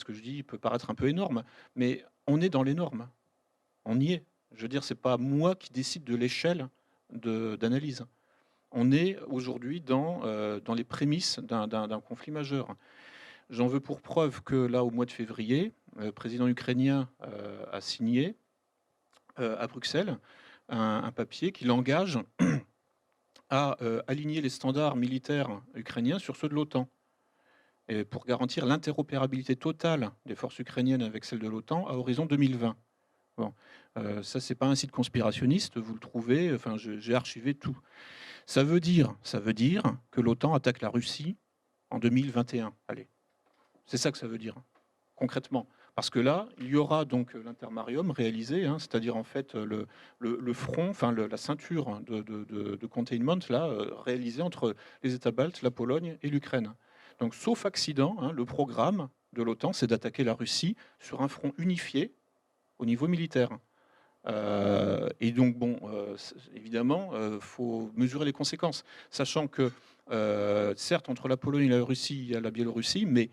ce que je dis peut paraître un peu énorme, mais on est dans les normes. On y est. Je veux dire, c'est pas moi qui décide de l'échelle d'analyse. On est aujourd'hui dans les prémices d'un conflit majeur. J'en veux pour preuve que là, au mois de février, le président ukrainien a signé à Bruxelles un papier qui l'engage à aligner les standards militaires ukrainiens sur ceux de l'OTAN, et pour garantir l'interopérabilité totale des forces ukrainiennes avec celles de l'OTAN à horizon 2020. Bon, ça c'est pas un site conspirationniste, vous le trouvez, enfin j'ai archivé tout. Ça veut dire que l'OTAN attaque la Russie en 2021. Allez, c'est ça que ça veut dire, concrètement. Parce que là, il y aura donc l'intermarium réalisé, hein, c'est-à-dire en fait le front, enfin la ceinture de containment là, réalisée entre les États baltes, la Pologne et l'Ukraine. Donc, sauf accident, hein, le programme de l'OTAN, c'est d'attaquer la Russie sur un front unifié au niveau militaire. Et donc, bon, évidemment, il faut mesurer les conséquences, sachant que, certes, entre la Pologne et la Russie, il y a la Biélorussie, mais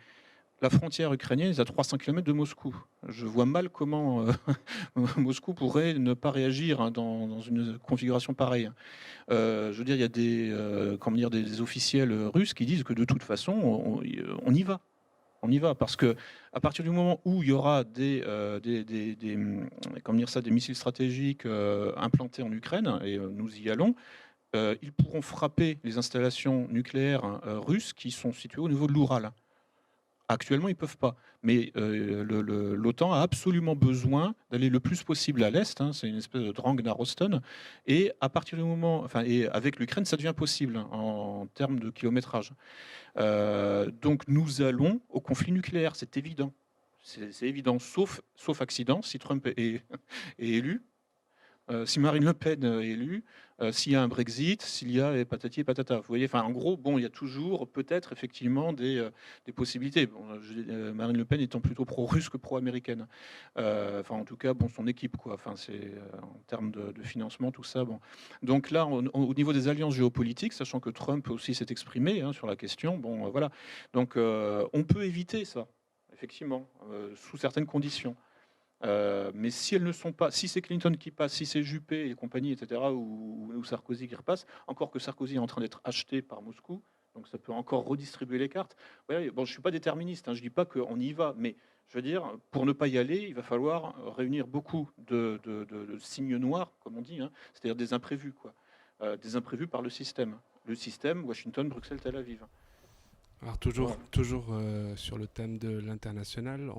la frontière ukrainienne est à 300 km de Moscou. Je vois mal comment Moscou pourrait ne pas réagir, hein, dans une configuration pareille. Je veux dire, il y a comment dire, des officiels russes qui disent que de toute façon, on y va. On y va parce que à partir du moment où il y aura comment dire ça, des missiles stratégiques implantés en Ukraine, et nous y allons, ils pourront frapper les installations nucléaires russes qui sont situées au niveau de l'Oural. Actuellement, ils ne peuvent pas. Mais l'OTAN a absolument besoin d'aller le plus possible à l'Est, hein, c'est une espèce de Drang nach Osten. Et à partir du moment, enfin, et avec l'Ukraine, ça devient possible, hein, en termes de kilométrage. Donc nous allons au conflit nucléaire, c'est évident. C'est évident, sauf accident, si Trump est élu. Si Marine Le Pen est élue, s'il y a un Brexit, s'il y a patati et patata. Vous voyez, enfin, en gros, bon, il y a toujours peut-être effectivement des possibilités. Bon, Marine Le Pen étant plutôt pro-russe que pro-américaine. Enfin, en tout cas, bon, son équipe, quoi. Enfin, c'est en termes de financement, tout ça. Bon, donc là, au niveau des alliances géopolitiques, sachant que Trump aussi s'est exprimé, hein, sur la question. Bon, voilà. Donc, on peut éviter ça, effectivement, sous certaines conditions. Mais si elles ne sont pas, si c'est Clinton qui passe, si c'est Juppé et compagnie, etc., ou Sarkozy qui repasse, encore que Sarkozy est en train d'être acheté par Moscou, donc ça peut encore redistribuer les cartes. Ouais, bon, je suis pas déterministe, hein, je dis pas qu'on y va, mais je veux dire, pour ne pas y aller, il va falloir réunir beaucoup de signes noirs, comme on dit, hein, c'est-à-dire des imprévus, quoi. Des imprévus par le système. Le système, Washington, Bruxelles, Tel Aviv. Alors Voilà. toujours sur le thème de l'international,